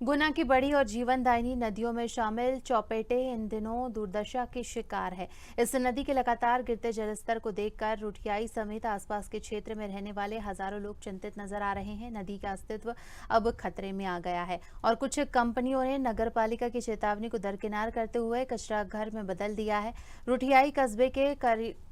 गुना की बड़ी और जीवनदायिनी नदियों में शामिल चौपेटे इन दिनों दुर्दशा की शिकार है। इस नदी के लगातार गिरते जलस्तर को देखकर रुठियाई समेत आसपास के क्षेत्र में रहने वाले हजारों लोग चिंतित नजर आ रहे हैं। नदी का अस्तित्व अब खतरे में आ गया है और कुछ कंपनियों ने नगरपालिका की चेतावनी को दरकिनार करते हुए कचरा घर में बदल दिया है। रुठियाई कस्बे के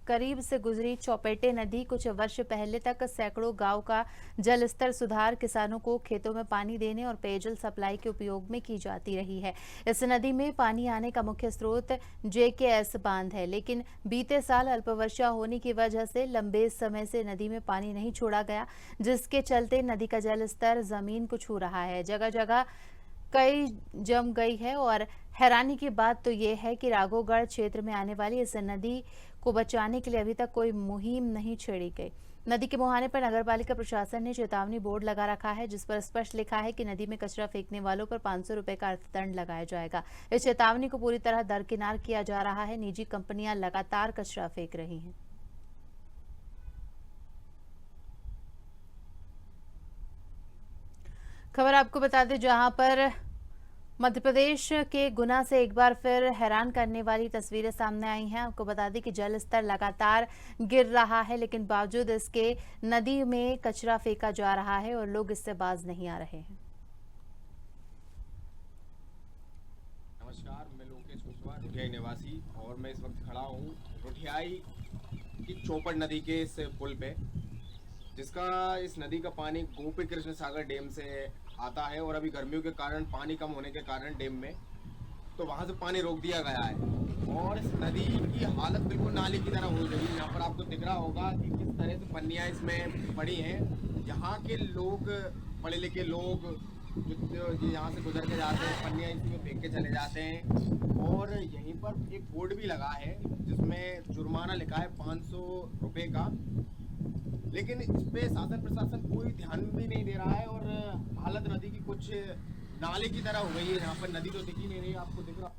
करीब से गुजरी चौपेटे नदी कुछ वर्ष पहले तक सैकड़ों गांव का जल स्तर सुधार, किसानों को खेतों में पानी देने और पेयजल सप्लाई के उपयोग में की जाती रही है। इस नदी में पानी आने का मुख्य स्रोत JKS बांध है, लेकिन बीते साल अल्पवर्षा होने की वजह से लंबे समय से नदी में पानी नहीं छोड़ा गया, जिसके चलते नदी का जल स्तर जमीन को छू रहा है। जगह जगह कई जम गई है और हैरानी की बात तो ये है कि राघोगढ़ क्षेत्र में आने वाली इस नदी को बचाने के लिए अभी तक कोई मुहिम नहीं छेड़ी गई। नदी के मुहाने पर नगरपालिका प्रशासन ने चेतावनी बोर्ड लगा रखा है, जिस पर स्पष्ट लिखा है कि नदी में कचरा फेंकने वालों पर 500 रुपए का अर्थदंड लगाया जाएगा। इस चेतावनी को पूरी तरह दरकिनार किया जा रहा है। निजी कंपनियां लगातार कचरा फेंक रही हैं। खबर आपको बता दें, जहां पर मध्य प्रदेश के गुना से एक बार फिर हैरान करने वाली तस्वीरें सामने आई हैं। आपको बता दें कि जल स्तर लगातार गिर रहा है, लेकिन बावजूद इसके नदी में कचरा फेंका जा रहा है और लोग इससे बाज नहीं आ रहे हैं। नमस्कार, मैं लोकेश कुशवाहा, रुठियाई निवासी, और मैं इस वक्त खड़ा हूँ रुठियाई की चौपड़ नदी के इस पुल पे, जिसका इस नदी का पानी गोपी कृष्ण सागर डैम से आता है। और अभी गर्मियों के कारण, पानी कम होने के कारण डैम में, तो वहाँ से पानी रोक दिया गया है और इस नदी की हालत बिल्कुल नाले की तरह हो गई। यहाँ पर आपको दिख रहा होगा कि किस तरह से पन्नियाँ इसमें पड़ी हैं। यहाँ के लोग, पढ़े लिखे लोग जो यहाँ से गुजर के जाते हैं, पन्नियाँ इसमें फेंक के चले जाते हैं। और यहीं पर एक बोर्ड भी लगा है जिसमें जुर्माना लिखा है 500 रुपये का, लेकिन इस पे शासन प्रशासन कोई ध्यान भी नहीं दे रहा है। और हालत नदी की कुछ नाले की तरह हो गई है। यहाँ पर नदी तो दिख ही नहीं रही, आपको दिख रहा